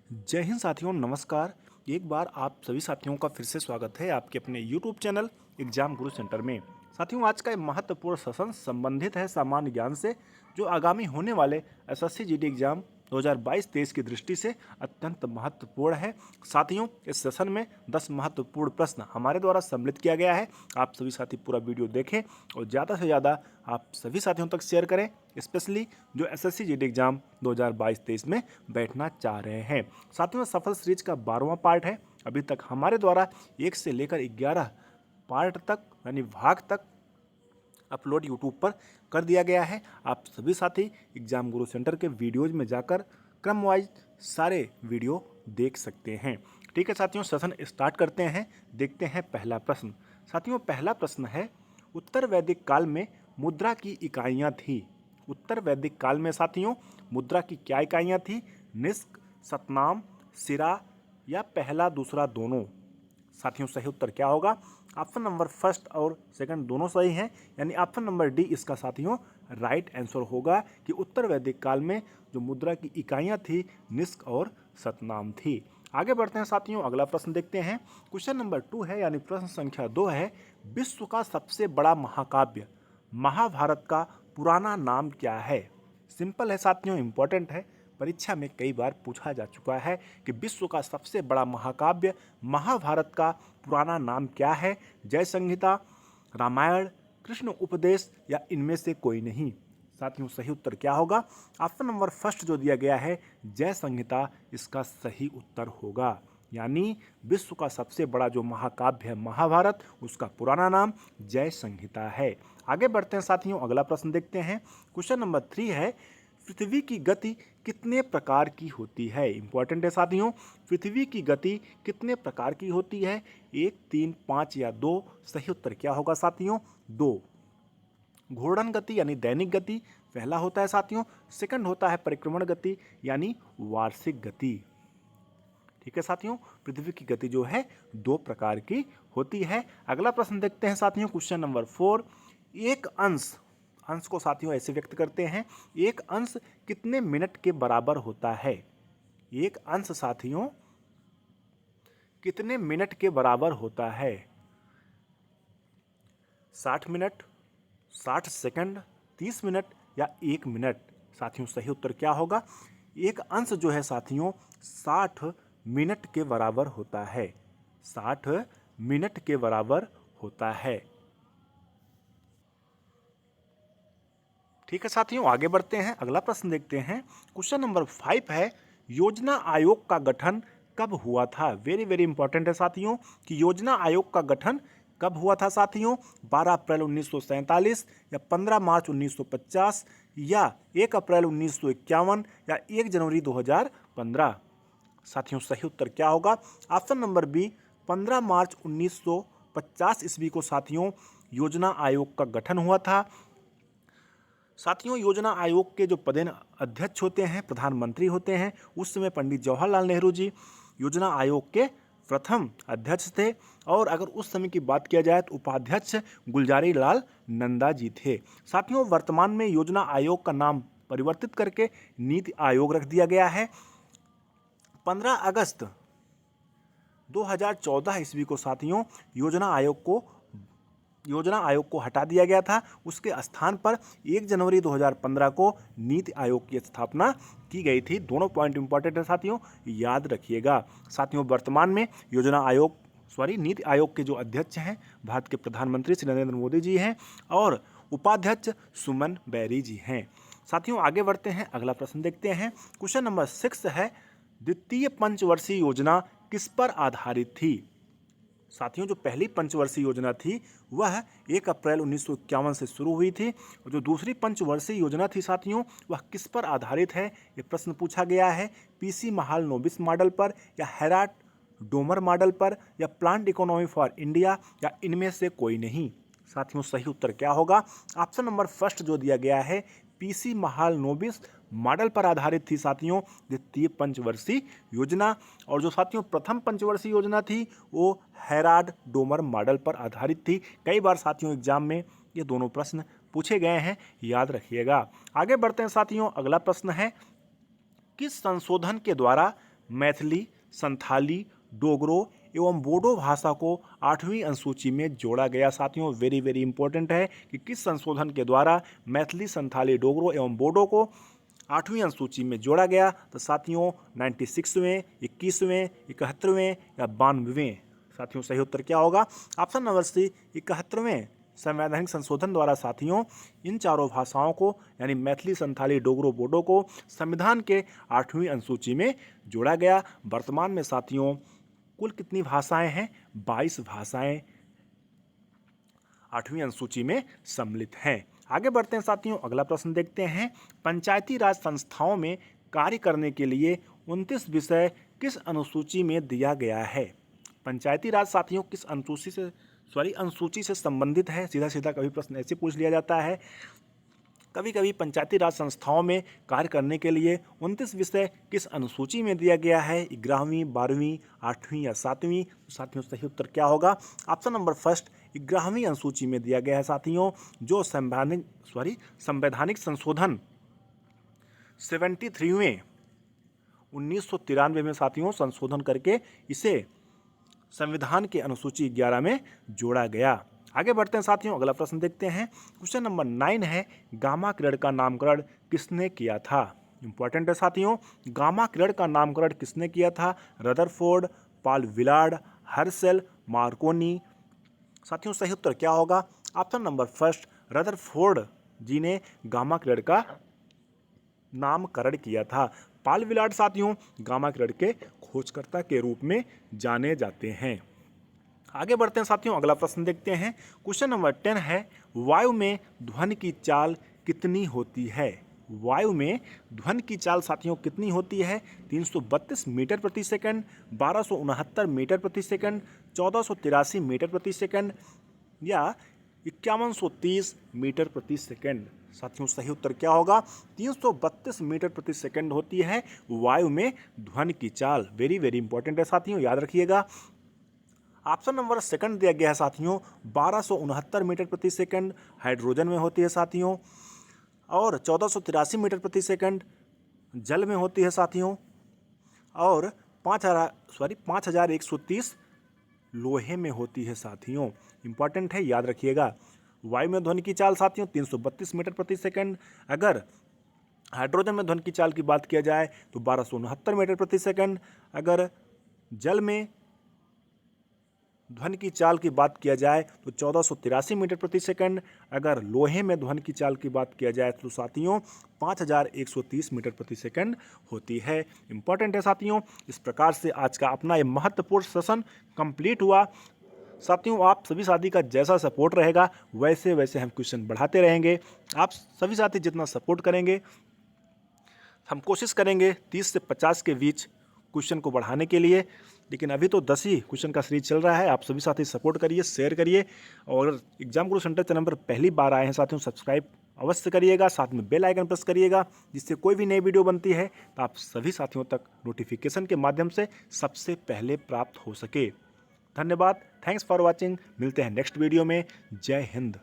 जय हिंद साथियों, नमस्कार। एक बार आप सभी साथियों का फिर से स्वागत है आपके अपने YouTube चैनल एग्जाम गुरु सेंटर में। साथियों, आज का एक महत्वपूर्ण सेशन संबंधित है सामान्य ज्ञान से, जो आगामी होने वाले एसएससी जीडी एग्जाम 2022-23 की दृष्टि से अत्यंत महत्वपूर्ण है। साथियों, इस सेशन में 10 महत्वपूर्ण प्रश्न हमारे द्वारा सम्मिलित किया गया है। आप सभी साथी पूरा वीडियो देखें और ज़्यादा से ज़्यादा आप सभी साथियों तक शेयर करें, स्पेशली जो एसएससी जीडी एग्जाम 2022-23 में बैठना चाह रहे हैं। साथियों, सफल सीरीज का 12वां पार्ट है। अभी तक हमारे द्वारा 1 से लेकर 11 पार्ट तक यानी भाग तक अपलोड यूट्यूब पर कर दिया गया है। आप सभी साथी एग्जाम गुरु सेंटर के वीडियोज में जाकर क्रम वाइज सारे वीडियो देख सकते हैं। ठीक है साथियों, सेशन स्टार्ट करते हैं। देखते हैं पहला प्रश्न। साथियों, पहला प्रश्न है, उत्तर वैदिक काल में मुद्रा की इकाइयाँ थी। उत्तर वैदिक काल में साथियों मुद्रा की क्या इकाइयाँ थी? निष्क, सतनाम, सिरा या पहला दूसरा दोनों? साथियों, सही उत्तर क्या होगा? ऑप्शन नंबर फर्स्ट और सेकंड दोनों सही हैं, यानी ऑप्शन नंबर डी इसका साथियों राइट आंसर होगा कि उत्तर वैदिक काल में जो मुद्रा की इकाइयाँ थी निष्क और सतनाम थी। आगे बढ़ते हैं साथियों, अगला प्रश्न देखते हैं। क्वेश्चन नंबर 2 है, यानी प्रश्न संख्या 2 है, विश्व का सबसे बड़ा महाकाव्य महाभारत का पुराना नाम क्या है? सिंपल है साथियों, इंपॉर्टेंट है, परीक्षा में कई बार पूछा जा चुका है कि विश्व का सबसे बड़ा महाकाव्य महाभारत का पुराना नाम क्या है? जय संहिता, रामायण, कृष्ण उपदेश या इनमें से कोई नहीं? साथियों, सही उत्तर क्या होगा? ऑप्शन नंबर फर्स्ट जो दिया गया है जय संहिता इसका सही उत्तर होगा, यानी विश्व का सबसे बड़ा जो महाकाव्य है महाभारत उसका पुराना नाम जय संहिता है। आगे बढ़ते हैं साथियों, अगला प्रश्न देखते हैं। क्वेश्चन नंबर 3 है, पृथ्वी की गति कितने प्रकार की होती है? इंपॉर्टेंट है साथियों, पृथ्वी की गति कितने प्रकार की होती है? 1, 3, 5 या 2? सही उत्तर क्या होगा साथियों? 2। घूर्णन गति यानी दैनिक गति पहला होता है साथियों, सेकंड होता है परिक्रमण गति यानी वार्षिक गति। ठीक है साथियों, पृथ्वी की गति जो है 2 प्रकार की होती है। अगला प्रश्न देखते हैं साथियों, क्वेश्चन नंबर 4। एक अंश, अंश को साथियों ऐसे व्यक्त करते हैं, एक अंश कितने मिनट के बराबर होता है? एक अंश साथियों कितने मिनट के बराबर होता है? 60 मिनट, 60 सेकंड, 30 मिनट या 1 मिनट? साथियों, सही उत्तर क्या होगा? एक अंश जो है साथियों 60 मिनट के बराबर होता है, 60 मिनट के बराबर होता है। ठीक है साथियों, आगे बढ़ते हैं, अगला प्रश्न देखते हैं। क्वेश्चन नंबर 5 है, योजना आयोग का गठन कब हुआ था? वेरी वेरी इंपॉर्टेंट है साथियों कि योजना आयोग का गठन कब हुआ था साथियों? 12 अप्रैल 1947 या 15 मार्च 1950 या 1 अप्रैल 1951 या 1 जनवरी 2015? साथियों, सही उत्तर क्या होगा? ऑप्शन नंबर बी 15 मार्च 1950 ईस्वी को साथियों योजना आयोग का गठन हुआ था। साथियों, योजना आयोग के जो पदेन अध्यक्ष होते हैं प्रधानमंत्री होते हैं। उस समय पंडित जवाहरलाल नेहरू जी योजना आयोग के प्रथम अध्यक्ष थे, और अगर उस समय की बात किया जाए तो उपाध्यक्ष गुलजारी लाल नंदा जी थे। साथियों, वर्तमान में योजना आयोग का नाम परिवर्तित करके नीति आयोग रख दिया गया है। 15 अगस्त 2014 ईस्वी को साथियों योजना आयोग को हटा दिया गया था। उसके स्थान पर 1 जनवरी 2015 को नीति आयोग की स्थापना की गई थी। दोनों पॉइंट इंपॉर्टेंट है साथियों, याद रखिएगा। साथियों, वर्तमान में नीति आयोग के जो अध्यक्ष हैं भारत के प्रधानमंत्री श्री नरेंद्र मोदी जी हैं, और उपाध्यक्ष सुमन बैरी जी हैं। साथियों, आगे बढ़ते हैं, अगला प्रश्न देखते हैं। क्वेश्चन नंबर 6 है, द्वितीय पंचवर्षीय योजना किस पर आधारित थी? साथियों, जो पहली पंचवर्षीय योजना थी वह 1 अप्रैल 1951 से शुरू हुई थी, और जो दूसरी पंचवर्षीय योजना थी साथियों वह किस पर आधारित है? ये प्रश्न पूछा गया है। पीसी महालनोबिस मॉडल पर या हेराल्ड डोमर मॉडल पर या प्लान्ड इकोनॉमी फॉर इंडिया या इनमें से कोई नहीं? साथियों, सही उत्तर क्या होगा? ऑप्शन नंबर फर्स्ट जो दिया गया है पीसी महालनोबिस मॉडल पर आधारित थी साथियों द्वितीय पंचवर्षीय योजना, और जो साथियों प्रथम पंचवर्षीय योजना थी वो हेराल्ड डोमर मॉडल पर आधारित थी। कई बार साथियों एग्जाम में ये दोनों प्रश्न पूछे गए हैं, याद रखिएगा। आगे बढ़ते हैं साथियों, अगला प्रश्न है, किस संशोधन के द्वारा मैथिली, संथाली, डोगरो एवं बोडो भाषा को 8वीं अनुसूची में जोड़ा गया। साथियों वेरी वेरी इंपॉर्टेंट है कि किस संशोधन के द्वारा मैथिली, संथाली, डोगरो एवं बोडो को 8वीं अनुसूची में जोड़ा गया। तो साथियों 96वें, 21वें, 71वें या 92वें। साथियों सही उत्तर क्या होगा? ऑप्शन नंबर सी 71वें संवैधानिक संशोधन द्वारा साथियों इन चारों भाषाओं को यानी मैथिली, संथाली, डोगरो, बोडो को संविधान के 8वीं अनुसूची में जोड़ा गया। वर्तमान में साथियों कुल कितनी भाषाएं हैं? 22 भाषाएं 8वीं अनुसूची में सम्मिलित हैं। आगे बढ़ते हैं साथियों, अगला प्रश्न देखते हैं। पंचायती राज संस्थाओं में कार्य करने के लिए 29 विषय किस अनुसूची में दिया गया है? पंचायती राज साथियों किस अनुसूची से संबंधित है? सीधा सीधा कभी प्रश्न ऐसे पूछ लिया जाता है। कभी कभी पंचायती राज संस्थाओं में कार्य करने के लिए 29 विषय किस अनुसूची में दिया गया है? 11वीं, 12वीं, 8वीं या 7वीं? साथियों सही उत्तर क्या होगा? ऑप्शन नंबर फर्स्ट 11वीं अनुसूची में दिया गया है साथियों, जो संवैधानिक संशोधन 73वें 1993 में साथियों संशोधन करके इसे संविधान के अनुसूची 11 में जोड़ा गया। आगे बढ़ते हैं साथियों, अगला प्रश्न देखते हैं। क्वेश्चन नंबर 9 है, गामा किरण का नामकरण किसने किया था? इंपॉर्टेंट है साथियों, गामा किरण का नामकरण किसने किया था? Rutherford, Paul Willard, Herschel, Markovnikov. साथियों सही उत्तर क्या होगा? ऑप्शन नंबर फर्स्ट रदरफोर्ड जी ने गामा किरण का नामकरण किया था। पॉल विलार्ड साथियों गामा किरण के खोजकर्ता के रूप में जाने जाते हैं। आगे बढ़ते हैं साथियों, अगला प्रश्न देखते हैं। क्वेश्चन नंबर 10 है, वायु में ध्वनि की चाल कितनी होती है? वायु में ध्वनि की चाल साथियों कितनी होती है? 332 मीटर प्रति सेकंड, 1269 मीटर प्रति सेकंड, 1483 मीटर प्रति सेकंड या 5130 मीटर प्रति सेकंड। साथियों सही उत्तर क्या होगा? 332 मीटर प्रति सेकंड होती है वायु में ध्वनि की चाल। वेरी वेरी इंपॉर्टेंट है साथियों, याद रखिएगा। ऑप्शन नंबर सेकंड दिया गया है साथियों 1269 मीटर प्रति सेकंड हाइड्रोजन में होती है साथियों, और 1483 मीटर प्रति सेकंड जल में होती है साथियों, और 5130 लोहे में होती है साथियों। इंपॉर्टेंट है, याद रखिएगा। वायु में ध्वनि की चाल साथियों 332 मीटर प्रति सेकंड। अगर हाइड्रोजन में ध्वनि की चाल की बात किया जाए तो 1269 मीटर प्रति सेकंड। अगर जल में ध्वनि की चाल की बात किया जाए तो 1483 मीटर प्रति सेकंड। अगर लोहे में ध्वनि की चाल की बात किया जाए तो साथियों 5130 मीटर प्रति सेकंड होती है। इंपॉर्टेंट है साथियों। इस प्रकार से आज का अपना ये महत्वपूर्ण सेशन कंप्लीट हुआ। साथियों आप सभी साथी का जैसा सपोर्ट रहेगा वैसे वैसे हम क्वेश्चन बढ़ाते रहेंगे। आप सभी साथी जितना सपोर्ट करेंगे हम कोशिश करेंगे 30 से 50 के बीच क्वेश्चन को बढ़ाने के लिए। लेकिन अभी तो 10 ही क्वेश्चन का सीरीज चल रहा है। आप सभी साथी सपोर्ट करिए, शेयर करिए, और एग्जाम गुरु सेंटर चैनल पर पहली बार आए हैं साथियों सब्सक्राइब अवश्य करिएगा, साथ में बेल आइकन प्रेस करिएगा, जिससे कोई भी नई वीडियो बनती है तो आप सभी साथियों तक नोटिफिकेशन के माध्यम से सबसे पहले प्राप्त हो सके। धन्यवाद, थैंक्स फॉर वॉचिंग। मिलते हैं नेक्स्ट वीडियो में। जय हिंद।